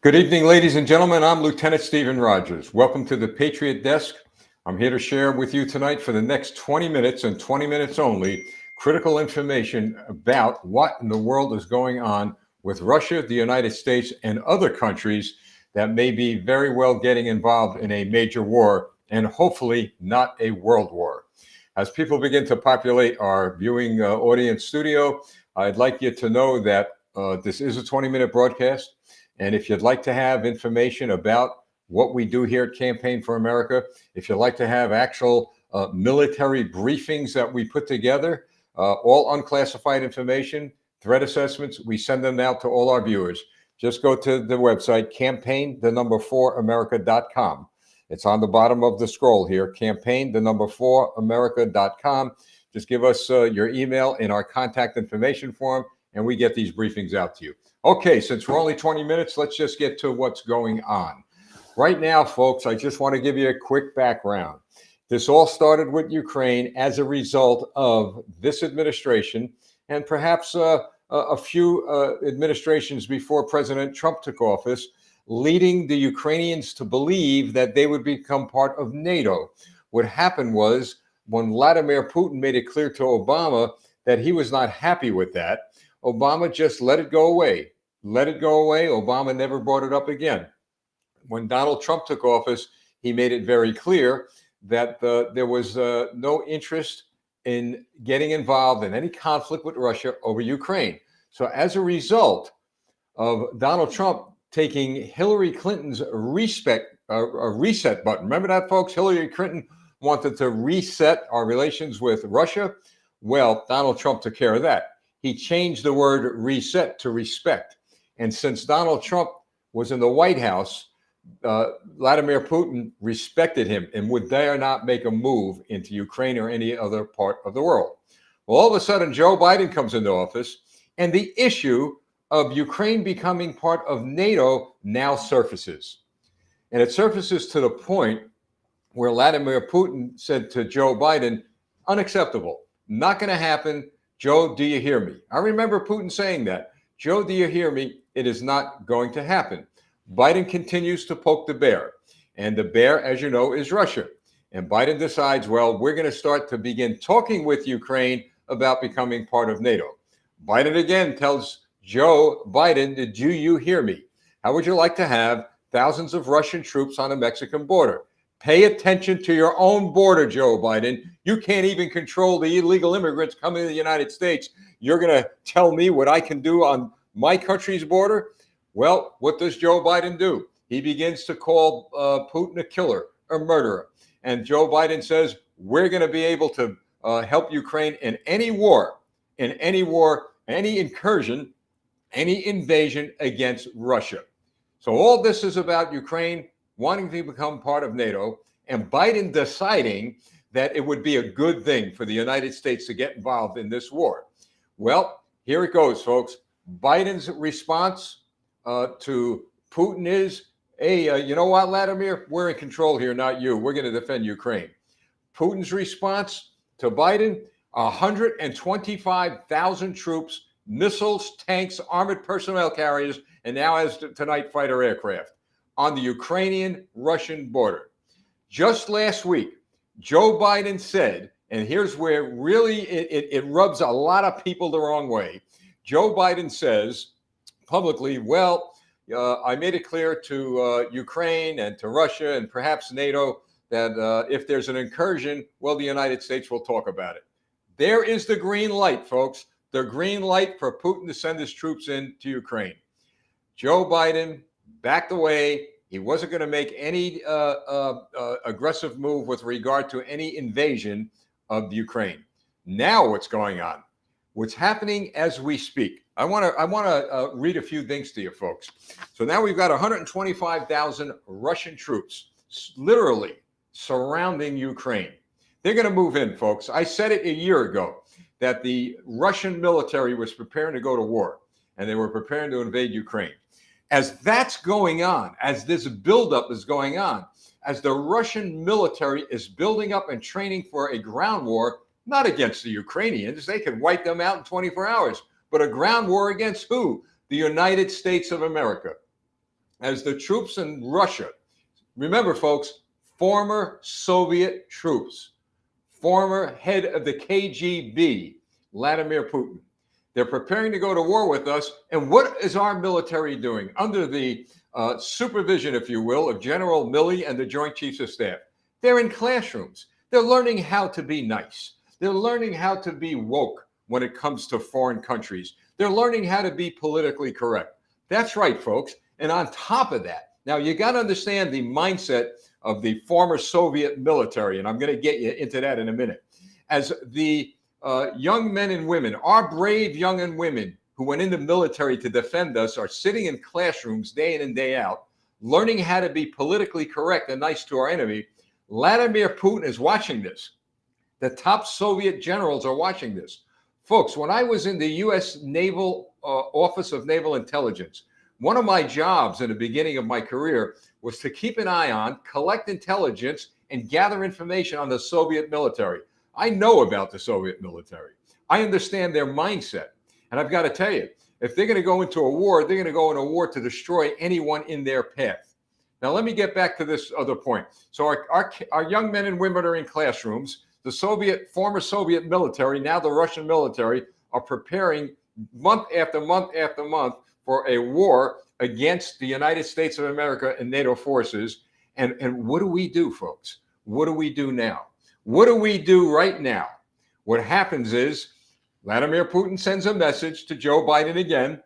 Good evening, ladies and gentlemen. I'm Lieutenant Stephen Rogers. Welcome to the Patriot Desk. I'm here to share with you tonight for the next 20 minutes and 20 minutes only critical information about what in the world is going on with Russia, the United States, and other countries that may be very well getting involved in a major war and hopefully not a world war. As people begin to populate our viewing audience studio, I'd like you to know that this is a 20-minute broadcast. And if you'd like to have information about what we do here at Campaign for America, if you'd like to have actual military briefings that we put together, all unclassified information, threat assessments, we send them out to all our viewers. Just go to the website, campaign4america.com. It's on the bottom of the scroll here, campaign4america.com. Just give us your email in our contact information form, and we get these briefings out to you. Okay, since we're only 20 minutes, let's just get to what's going on. Right now, folks, I just want to give you a quick background. This all started with Ukraine as a result of this administration and perhaps a few administrations before President Trump took office, leading the Ukrainians to believe that they would become part of NATO. What happened was when Vladimir Putin made it clear to Obama that he was not happy with that, Obama just let it go away. Let it go away. Obama never brought it up again. When Donald Trump took office, he made it very clear that there was no interest in getting involved in any conflict with Russia over Ukraine. So as a result of Donald Trump taking Hillary Clinton's reset button, remember that, folks? Hillary Clinton wanted to reset our relations with Russia. Well, Donald Trump took care of that. He changed the word reset to respect. And since Donald Trump was in the White House, Vladimir Putin respected him and would dare not make a move into Ukraine or any other part of the world. Well, all of a sudden, Joe Biden comes into office, and the issue of Ukraine becoming part of NATO now surfaces. And it surfaces to the point where Vladimir Putin said to Joe Biden, unacceptable, not going to happen. Joe, do you hear me? I remember Putin saying that. Joe, do you hear me? It is not going to happen. Biden continues to poke the bear. And the bear, as you know, is Russia. And Biden decides, well, we're going to start to begin talking with Ukraine about becoming part of NATO. Biden again tells Joe Biden, did you hear me? How would you like to have thousands of Russian troops on the Mexican border? Pay attention to your own border, Joe Biden. You can't even control the illegal immigrants coming to the United States. You're going to tell me what I can do on my country's border? Well, what does Joe Biden do? He begins to call Putin a killer, a murderer. And Joe Biden says, we're going to be able to help Ukraine in any war, any incursion, any invasion against Russia. So all this is about Ukraine wanting to become part of NATO, and Biden deciding that it would be a good thing for the United States to get involved in this war. Well, here it goes, folks. Biden's response to Putin is, hey, you know what, Vladimir? We're in control here, not you. We're going to defend Ukraine. Putin's response to Biden, 125,000 troops, missiles, tanks, armored personnel carriers, and now as tonight, fighter aircraft on the Ukrainian-Russian border. Just last week, Joe Biden said, and here's where really it rubs a lot of people the wrong way. Joe Biden says publicly, well, I made it clear to Ukraine and to Russia and perhaps NATO that if there's an incursion, well, the United States will talk about it. There is the green light, folks, the green light for Putin to send his troops into Ukraine. Joe Biden backed away. He wasn't going to make any aggressive move with regard to any invasion of Ukraine. Now what's going on? What's happening as we speak? I want to read a few things to you, folks. So now we've got 125,000 Russian troops literally surrounding Ukraine. They're going to move in, folks. I said it a year ago that the Russian military was preparing to go to war, and they were preparing to invade Ukraine. As that's going on, as this buildup is going on, as the Russian military is building up and training for a ground war, not against the Ukrainians, they could wipe them out in 24 hours, but a ground war against who? The United States of America. as the troops in Russia, remember, folks, former Soviet troops, former head of the KGB, Vladimir Putin. They're preparing to go to war with us. And what is our military doing under the supervision, if you will, of General Milley and the Joint Chiefs of Staff? They're in classrooms. They're learning how to be nice. They're learning how to be woke when it comes to foreign countries. They're learning how to be politically correct. That's right, folks. And on top of that, now you got to understand the mindset of the former Soviet military, and I'm going to get you into that in a minute. As the young men and women, our brave young and women who went in the military to defend us, are sitting in classrooms day in and day out, learning how to be politically correct and nice to our enemy. Vladimir Putin is watching this. The top Soviet generals are watching this. Folks, when I was in the U.S. Naval Office of Naval Intelligence, one of my jobs in the beginning of my career was to keep an eye on, collect intelligence, and gather information on the Soviet military. I know about the Soviet military. I understand their mindset. And I've got to tell you, if they're going to go into a war, they're going to go in a war to destroy anyone in their path. Now, let me get back to this other point. So our young men and women are in classrooms. The former Soviet military, now the Russian military, are preparing month after month after month for a war against the United States of America and NATO forces. And what do we do, folks? What do we do now? What do we do right now? What happens is Vladimir Putin sends a message to Joe Biden again,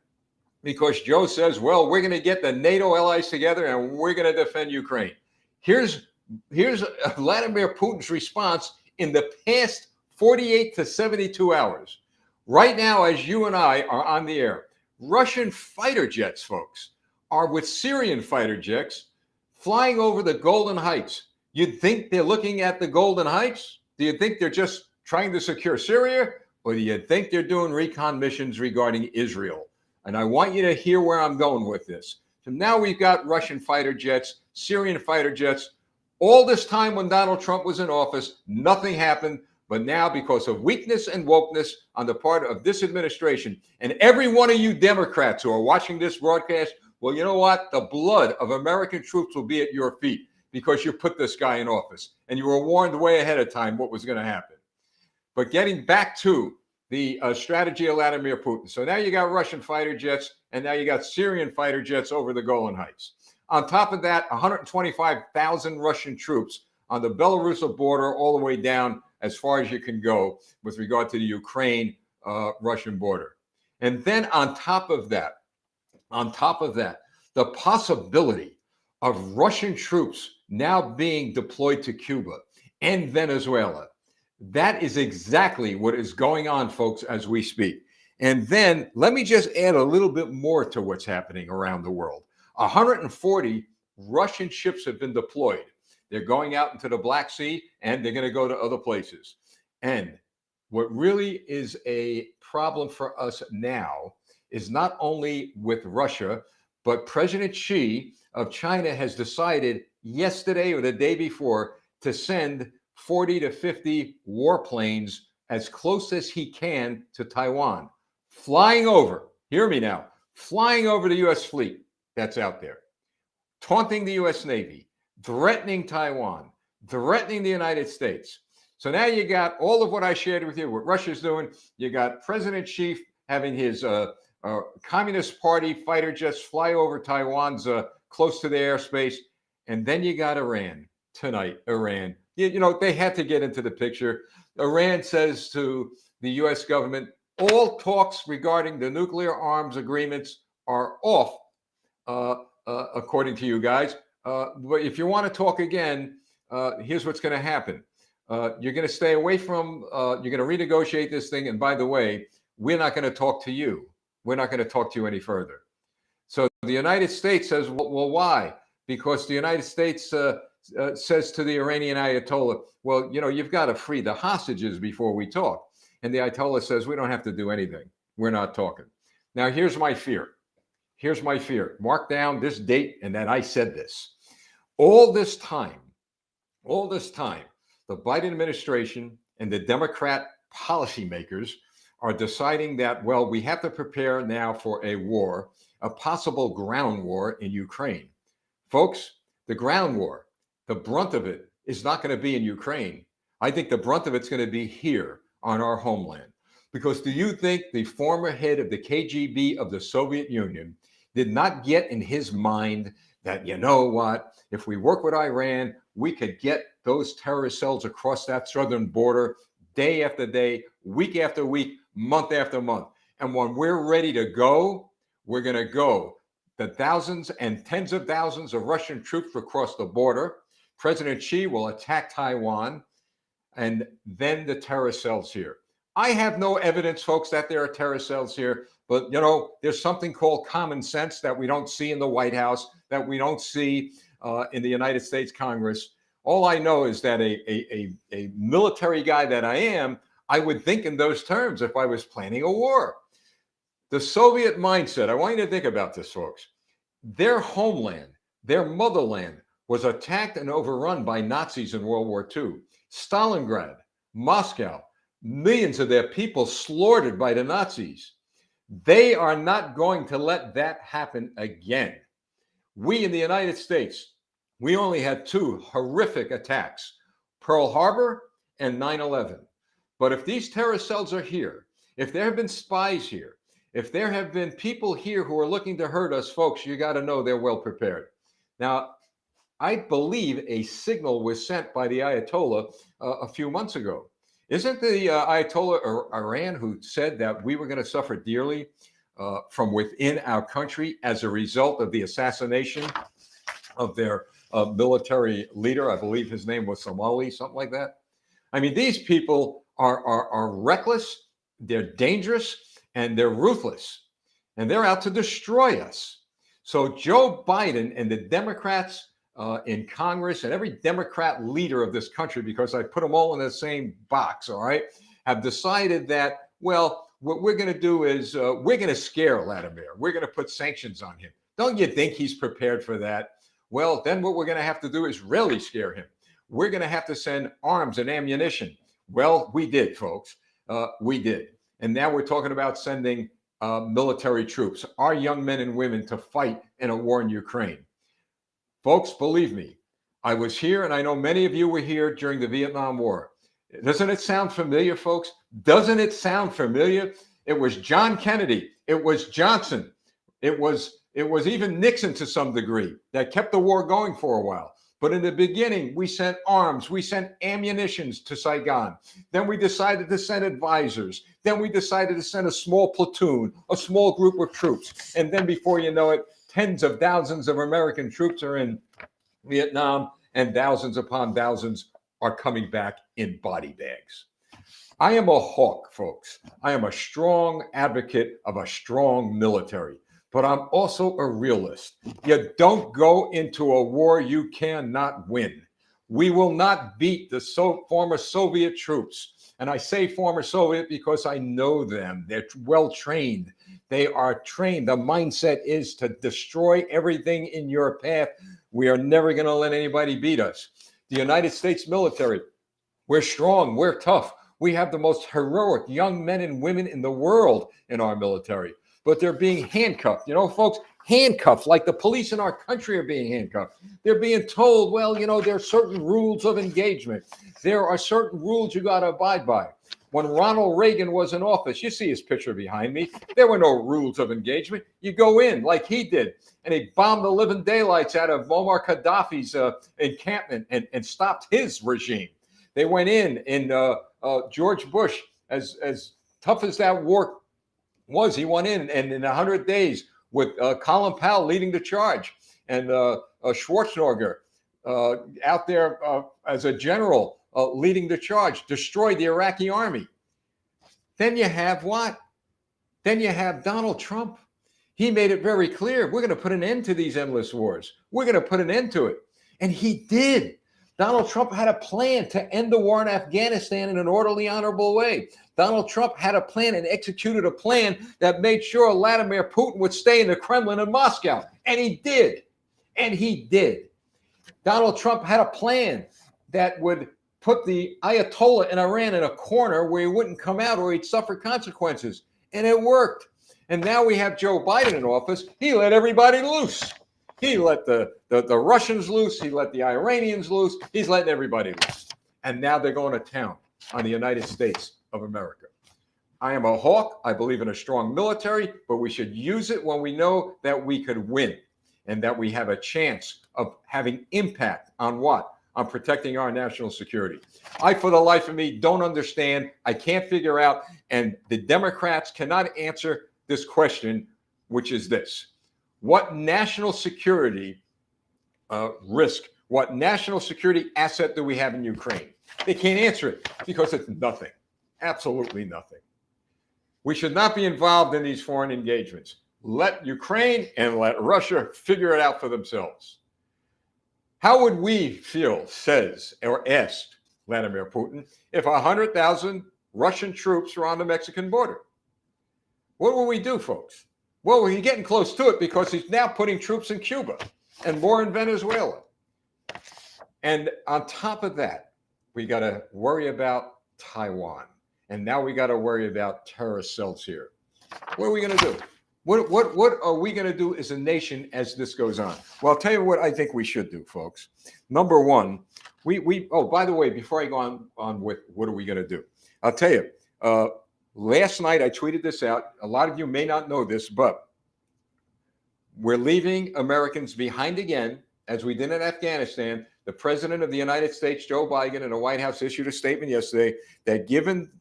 because Joe says, well, we're going to get the NATO allies together and we're going to defend Ukraine. Here's Vladimir Putin's response in the past 48 to 72 hours. Right now, as you and I are on the air, Russian fighter jets, folks, are with Syrian fighter jets flying over the Golden Heights. You'd think they're looking at the Golden Heights? Do you think they're just trying to secure Syria? Or do you think they're doing recon missions regarding Israel? And I want you to hear where I'm going with this. So now we've got Russian fighter jets, Syrian fighter jets. All this time when Donald Trump was in office, nothing happened. But now, because of weakness and wokeness on the part of this administration, and every one of you Democrats who are watching this broadcast, well, you know what? The blood of American troops will be at your feet because you put this guy in office. And you were warned way ahead of time what was going to happen. But getting back to the strategy of Vladimir Putin. So now you got Russian fighter jets, and now you got Syrian fighter jets over the Golan Heights. On top of that, 125,000 Russian troops on the Belarusian border all the way down as far as you can go with regard to the Ukraine-Russian border. And then on top of that, the possibility of Russian troops now being deployed to Cuba and Venezuela. That is exactly what is going on, folks, as we speak. And then let me just add a little bit more to what's happening around the world. 140 Russian ships have been deployed. They're going out into the Black Sea, and they're going to go to other places. And what really is a problem for us now is not only with Russia, but President Xi of China has decided yesterday or the day before to send 40 to 50 warplanes as close as he can to Taiwan, flying over, hear me now, flying over the U.S. fleet that's out there, taunting the U.S. Navy, threatening Taiwan, threatening the United States. So now you got all of what I shared with you, what Russia's doing. You got President Xi having his Communist Party fighter jets fly over Taiwan's close to the airspace. And then you got Iran tonight, Iran. You know, they had to get into the picture. Iran says to the U.S. government, all talks regarding the nuclear arms agreements are off, according to you guys. But if you want to talk again, here's what's going to happen. You're going to stay away from, you're going to renegotiate this thing. And by the way, we're not going to talk to you. We're not going to talk to you any further. So the United States says, well, why? Because the United States says to the Iranian Ayatollah, well, you know, you've got to free the hostages before we talk. And the Ayatollah says, we don't have to do anything. We're not talking. Now, here's my fear. Here's my fear. Mark down this date and that I said this. All this time, the Biden administration and the Democrat policymakers are deciding that, well, we have to prepare now for a war a possible ground war in Ukraine. Folks, the ground war, the brunt of it is not going to be in Ukraine. I think the brunt of it's going to be here on our homeland. Because do you think the former head of the KGB of the Soviet Union did not get in his mind that, you know what, if we work with Iran, we could get those terrorist cells across that southern border day after day, week after week, month after month. And when we're ready to go, we're going to go. The thousands and tens of thousands of Russian troops will cross the border. President Xi will attack Taiwan, and then the terrorist cells here. I have no evidence, folks, that there are terrorist cells here, but there's something called common sense that we don't see in the White House, that we don't see in the United States Congress. All I know is that a military guy that I am, I would think in those terms if I was planning a war. The Soviet mindset, I want you to think about this, folks. Their homeland, their motherland, was attacked and overrun by Nazis in World War II. Stalingrad, Moscow, millions of their people slaughtered by the Nazis. They are not going to let that happen again. We in the United States, we only had two horrific attacks, Pearl Harbor and 9/11. But if these terrorist cells are here, if there have been spies here, if there have been people here who are looking to hurt us, folks, you got to know they're well prepared. Now, I believe a signal was sent by the Ayatollah a few months ago. Isn't the Ayatollah of Iran who said that we were going to suffer dearly from within our country as a result of the assassination of their military leader? I believe his name was Somali, something like that. I mean, these people are reckless, they're dangerous, and they're ruthless, and they're out to destroy us. So Joe Biden and the Democrats in Congress and every Democrat leader of this country, because I put them all in the same box, all right, have decided that, well, what we're going to do is we're going to scare Vladimir. We're going to put sanctions on him. Don't you think he's prepared for that? Well, then what we're going to have to do is really scare him. We're going to have to send arms and ammunition. Well, we did, folks. We did. And now we're talking about sending military troops, our young men and women, to fight in a war in Ukraine. Folks, believe me, I was here, and I know many of you were here during the Vietnam War. Doesn't it sound familiar, folks? Doesn't it sound familiar? It was John Kennedy. It was Johnson. It was even Nixon to some degree that kept the war going for a while. But in the beginning, we sent arms, we sent ammunitions to Saigon. Then we decided to send advisors. Then we decided to send a small platoon, a small group of troops. And then before you know it, tens of thousands of American troops are in Vietnam, and thousands upon thousands are coming back in body bags. I am a hawk, folks. I am a strong advocate of a strong military. But I'm also a realist. You don't go into a war you cannot win. We will not beat the former Soviet troops. And I say former Soviet because I know them. They're well trained. They are trained. The mindset is to destroy everything in your path. We are never going to let anybody beat us. The United States military, we're strong. We're tough. We have the most heroic young men and women in the world in our military. But they're being handcuffed. Folks, handcuffed like the police in our country are being handcuffed. They're being told, well, there are certain rules of engagement. There are certain rules you got to abide by. When Ronald Reagan was in office, you see his picture behind me, there were no rules of engagement. You go in like he did, and he bombed the living daylights out of Muammar Gaddafi's encampment and stopped his regime. They went in George Bush, as tough as that war was, he went in, and in 100 days with Colin Powell leading the charge, and Schwarzenegger out there as a general leading the charge, destroyed the Iraqi army. Then you have what? Then you have Donald Trump. He made it very clear, we're going to put an end to these endless wars. We're going to put an end to it. And he did. Donald Trump had a plan to end the war in Afghanistan in an orderly, honorable way. Donald Trump had a plan and executed a plan that made sure Vladimir Putin would stay in the Kremlin in Moscow. And he did. And he did. Donald Trump had a plan that would put the Ayatollah in Iran in a corner where he wouldn't come out or he'd suffer consequences. And it worked. And now we have Joe Biden in office. He let everybody loose. He let the Russians loose. He let the Iranians loose. He's letting everybody loose. And now they're going to town on the United States of America. I am a hawk. I believe in a strong military, but we should use it when we know that we could win and that we have a chance of having impact on what? On protecting our national security. I, for the life of me, don't understand. I can't figure out. And the Democrats cannot answer this question, which is this. What national security risk, what national security asset do we have in Ukraine? They can't answer it because it's nothing. Absolutely nothing. We should not be involved in these foreign engagements. Let Ukraine and let Russia figure it out for themselves. How would we feel, says or asked Vladimir Putin, if 100,000 Russian troops were on the Mexican border? What will we do, folks? Well, he's getting close to it because he's now putting troops in Cuba and more in Venezuela. And on top of that, we got to worry about Taiwan. And now we got to worry about terrorist cells here. What are we going to do? What are we going to do as a nation as this goes on? Well, I'll tell you what I think we should do, folks. Number one, oh, by the way, before I go on with what are we going to do? I'll tell you, last night I tweeted this out. A lot of you may not know this, but we're leaving Americans behind again, as we did in Afghanistan. The president of the United States, Joe Biden, in the White House issued a statement yesterday that given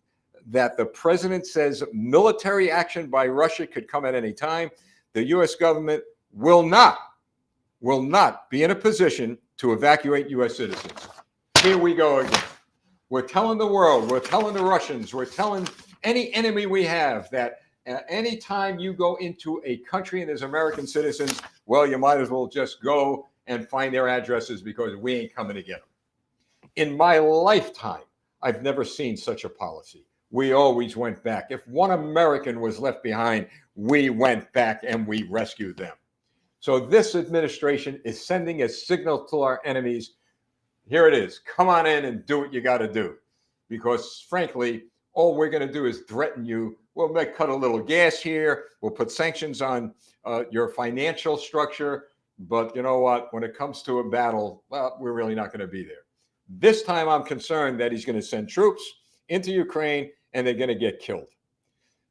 that the president says military action by Russia could come at any time, the U.S. government will not be in a position to evacuate U.S. citizens. Here we go again. We're telling the world, we're telling the Russians, we're telling any enemy we have that anytime you go into a country and there's American citizens, well, you might as well just go and find their addresses because we ain't coming to get them. In my lifetime, I've never seen such a policy. We always went back. If one American was left behind, we went back and we rescued them. So this administration is sending a signal to our enemies. Here it is. Come on in and do what you got to do. Because frankly, all we're going to do is threaten you. We'll cut a little gas here. We'll put sanctions on your financial structure. But you know what? When it comes to a battle, well, we're really not going to be there. This time I'm concerned that he's going to send troops into Ukraine and they're going to get killed.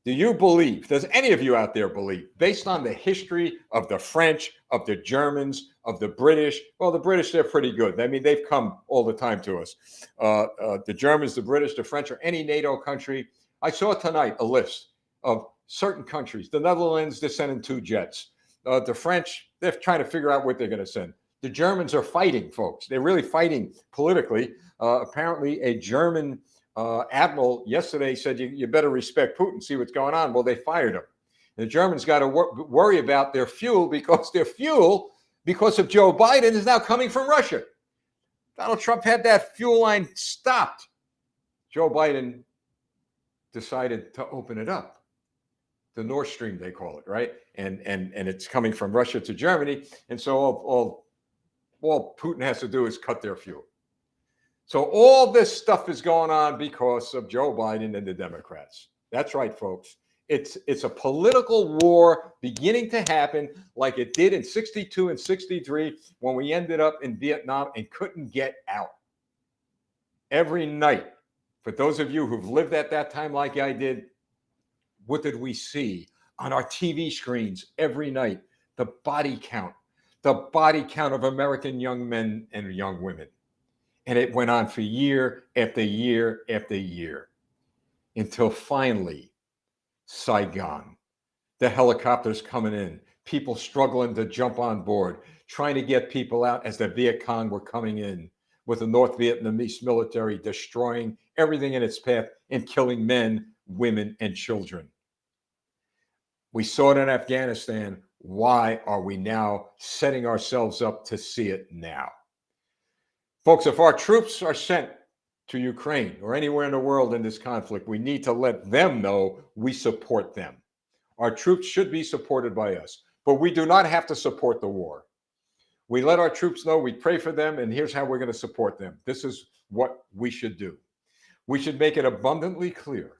Do you believe, does any of you out there believe, based on the history of the French, of the Germans, of the British? Well, the British, they're pretty good. I mean, they've come all the time to us. The Germans, the British, the French, or any NATO country. I saw tonight a list of certain countries. The Netherlands, they're sending 2 jets. The French, they're trying to figure out what they're going to send. The Germans are fighting, folks. They're really fighting politically. Apparently, a German admiral yesterday said, you better respect Putin, see what's going on. Well, they fired him. The Germans got to worry about their fuel because because of Joe Biden, is now coming from Russia. Donald Trump had that fuel line stopped. Joe Biden decided to open it up. The Nord Stream, they call it, right? And it's coming from Russia to Germany. And so all Putin has to do is cut their fuel. So all this stuff is going on because of Joe Biden and the Democrats. That's right, folks. It's a political war beginning to happen like it did in 62 and 63 when we ended up in Vietnam and couldn't get out. Every night, for those of you who've lived at that time like I did, what did we see on our TV screens every night? The body count of American young men and young women. And it went on for year after year after year until finally Saigon, the helicopters coming in, people struggling to jump on board, trying to get people out as the Viet Cong were coming in with the North Vietnamese military destroying everything in its path and killing men, women, and children. We saw it in Afghanistan. Why are we now setting ourselves up to see it now? Folks, if our troops are sent to Ukraine or anywhere in the world in this conflict, we need to let them know we support them. Our troops should be supported by us, but we do not have to support the war. We let our troops know, we pray for them, and here's how we're going to support them. This is what we should do. We should make it abundantly clear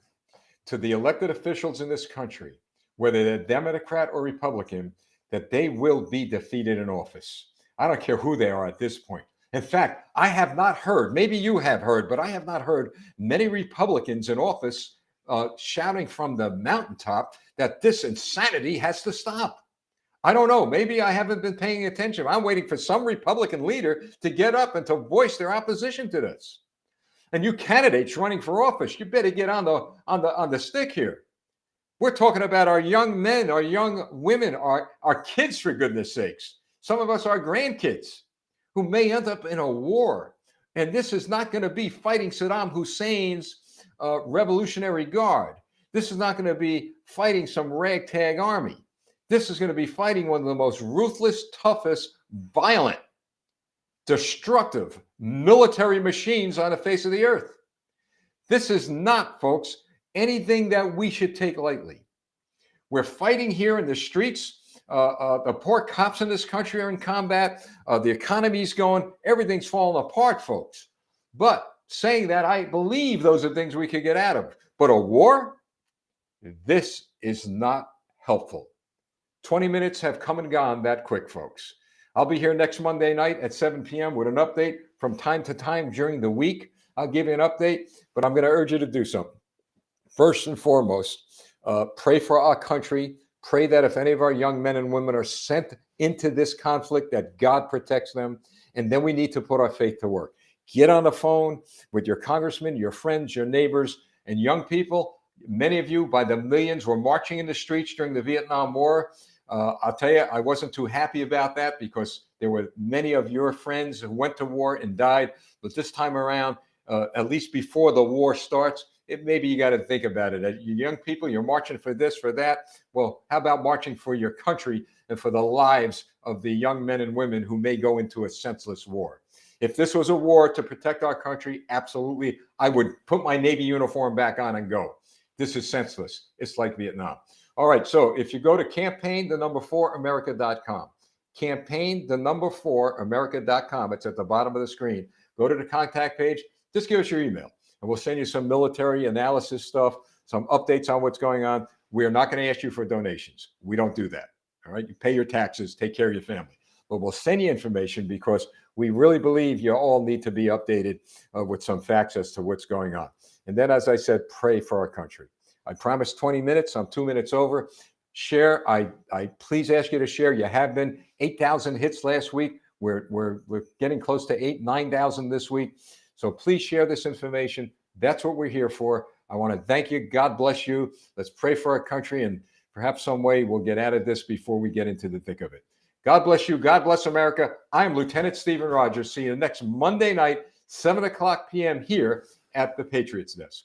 to the elected officials in this country, whether they're Democrat or Republican, that they will be defeated in office. I don't care who they are at this point. In fact, I have not heard, maybe you have heard, but I have not heard many Republicans in office shouting from the mountaintop that this insanity has to stop. I don't know. Maybe I haven't been paying attention. I'm waiting for some Republican leader to get up and to voice their opposition to this. And you candidates running for office, you better get on the stick here. We're talking about our young men, our young women, our kids, for goodness sakes. Some of us are grandkids who may end up in a war. And this is not going to be fighting Saddam Hussein's Revolutionary Guard. This is not going to be fighting some ragtag army. This is going to be fighting one of the most ruthless, toughest, violent, destructive military machines on the face of the earth. This is not, folks, anything that we should take lightly. We're fighting here in the streets. The poor cops in this country are in combat. The economy's going, everything's falling apart, folks. But saying that, I believe those are things we could get out of. But a war, this is not helpful. 20 minutes have come and gone that quick, folks. I'll be here next Monday night at 7 p.m. with an update from time to time during the week. I'll give you an update, but I'm going to urge you to do something. First and foremost, pray for our country. Pray that if any of our young men and women are sent into this conflict, that God protects them. And then we need to put our faith to work. Get on the phone with your congressmen, your friends, your neighbors, and young people. Many of you, by the millions, were marching in the streets during the Vietnam War. I'll tell you, I wasn't too happy about that because there were many of your friends who went to war and died. But this time around, at least before the war starts, maybe you got to think about it. You young people, you're marching for this, for that. Well, how about marching for your country and for the lives of the young men and women who may go into a senseless war? If this was a war to protect our country, absolutely, I would put my Navy uniform back on and go. This is senseless. It's like Vietnam. All right, so if you go to campaign4america.com, campaign4america.com, it's at the bottom of the screen. Go to the contact page, just give us your email, and we'll send you some military analysis stuff, some updates on what's going on. We are not going to ask you for donations. We don't do that. All right, you pay your taxes, take care of your family. But we'll send you information because we really believe you all need to be updated with some facts as to what's going on. And then, as I said, pray for our country. I promised 20 minutes. I'm 2 minutes over. Share. I please ask you to share. You have been 8,000 hits last week. We're getting close to 9,000 this week. So please share this information. That's what we're here for. I want to thank you. God bless you. Let's pray for our country, and perhaps some way we'll get out of this before we get into the thick of it. God bless you. God bless America. I am Lieutenant Stephen Rogers. See you next Monday night, 7 o'clock p.m. here at the Patriots Desk.